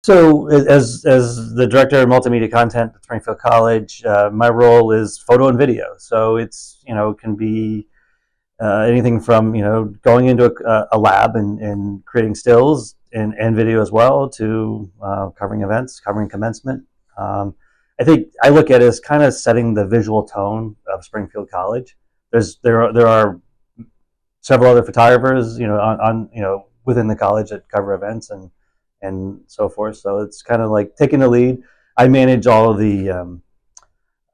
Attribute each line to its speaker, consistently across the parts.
Speaker 1: So as the director of multimedia content at Springfield College, my role is photo and video. So it's, can be anything from, going into a lab and creating stills and video as well, to covering events, covering commencement. I think I look at it as kind of setting the visual tone of Springfield College. There are several other photographers, within the college that cover events and so forth. So it's kind of like taking the lead. I manage all of the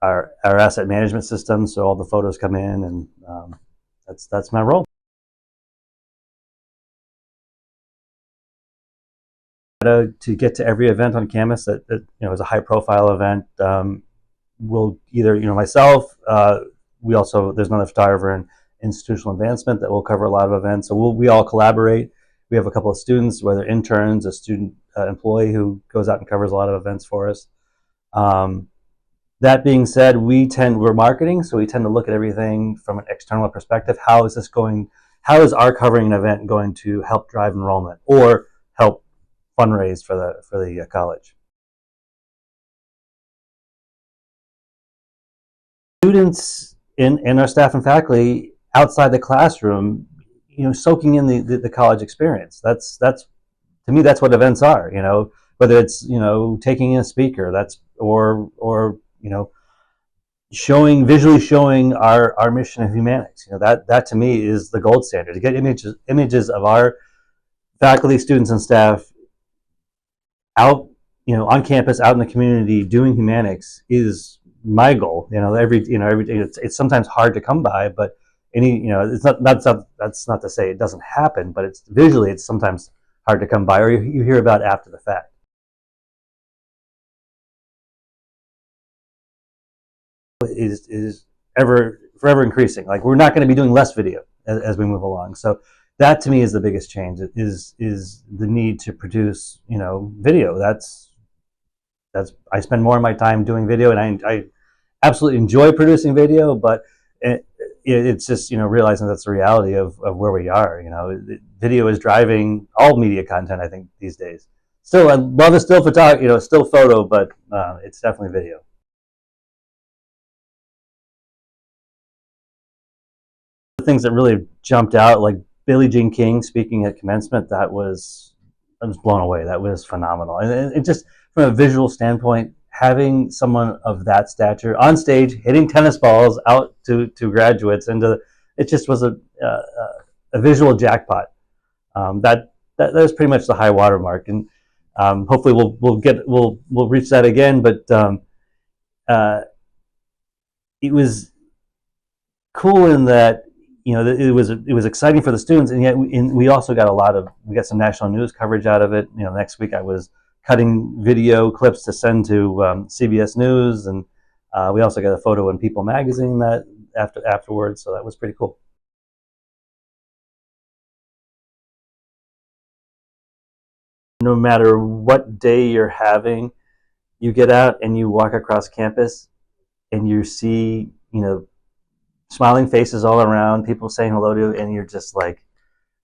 Speaker 1: our asset management system, so all the photos come in, and that's my role. To get to every event on campus that is a high-profile event, we'll either myself. We also, there's another photographer in institutional advancement that will cover a lot of events. So we all collaborate. We have a couple of students, whether interns, a student employee who goes out and covers a lot of events for us. That being said, we're marketing, so we tend to look at everything from an external perspective. How is our covering an event going to help drive enrollment or help fundraise for the college? Students and our staff and faculty outside the classroom, soaking in the college experience. That's to me, that's what events are. Whether it's taking in a speaker, or visually showing our mission of humanities. That to me is the gold standard. To get images of our faculty, students, and staff out, on campus, out in the community, doing humanics is my goal. Every day it's sometimes hard to come by, but it's that's not to say it doesn't happen, but it's sometimes hard to come by, or you hear about after the fact. Is forever increasing. Like, we're not going to be doing less video as we move along. So that to me is the biggest change. Is the need to produce video. That's I spend more of my time doing video, and I absolutely enjoy producing video, but it's just realizing that's the reality of where we are. Video is driving all media content, I think, these days. Still, I love a still photography, still photo, but it's definitely video. The things that really jumped out, like Billie Jean King speaking at commencement, I was blown away. That was phenomenal, and it just, from a visual standpoint, having someone of that stature on stage hitting tennis balls out to graduates, it just was a visual jackpot. That was pretty much the high water mark, and hopefully we'll reach that again. But it was cool in that it was exciting for the students, and yet we also got we got some national news coverage out of it. Next week I was cutting video clips to send to CBS News, and we also got a photo in People magazine that afterwards, so that was pretty cool. No matter what day you're having, you get out and you walk across campus, and you see smiling faces all around, people saying hello to you, and you're just like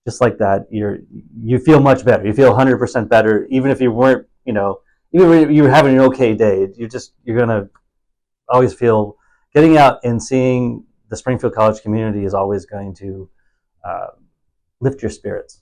Speaker 1: that, you feel much better. You feel 100% better, even if you weren't, even if you were having an okay day. You're gonna always feel, getting out and seeing the Springfield College community is always going to lift your spirits.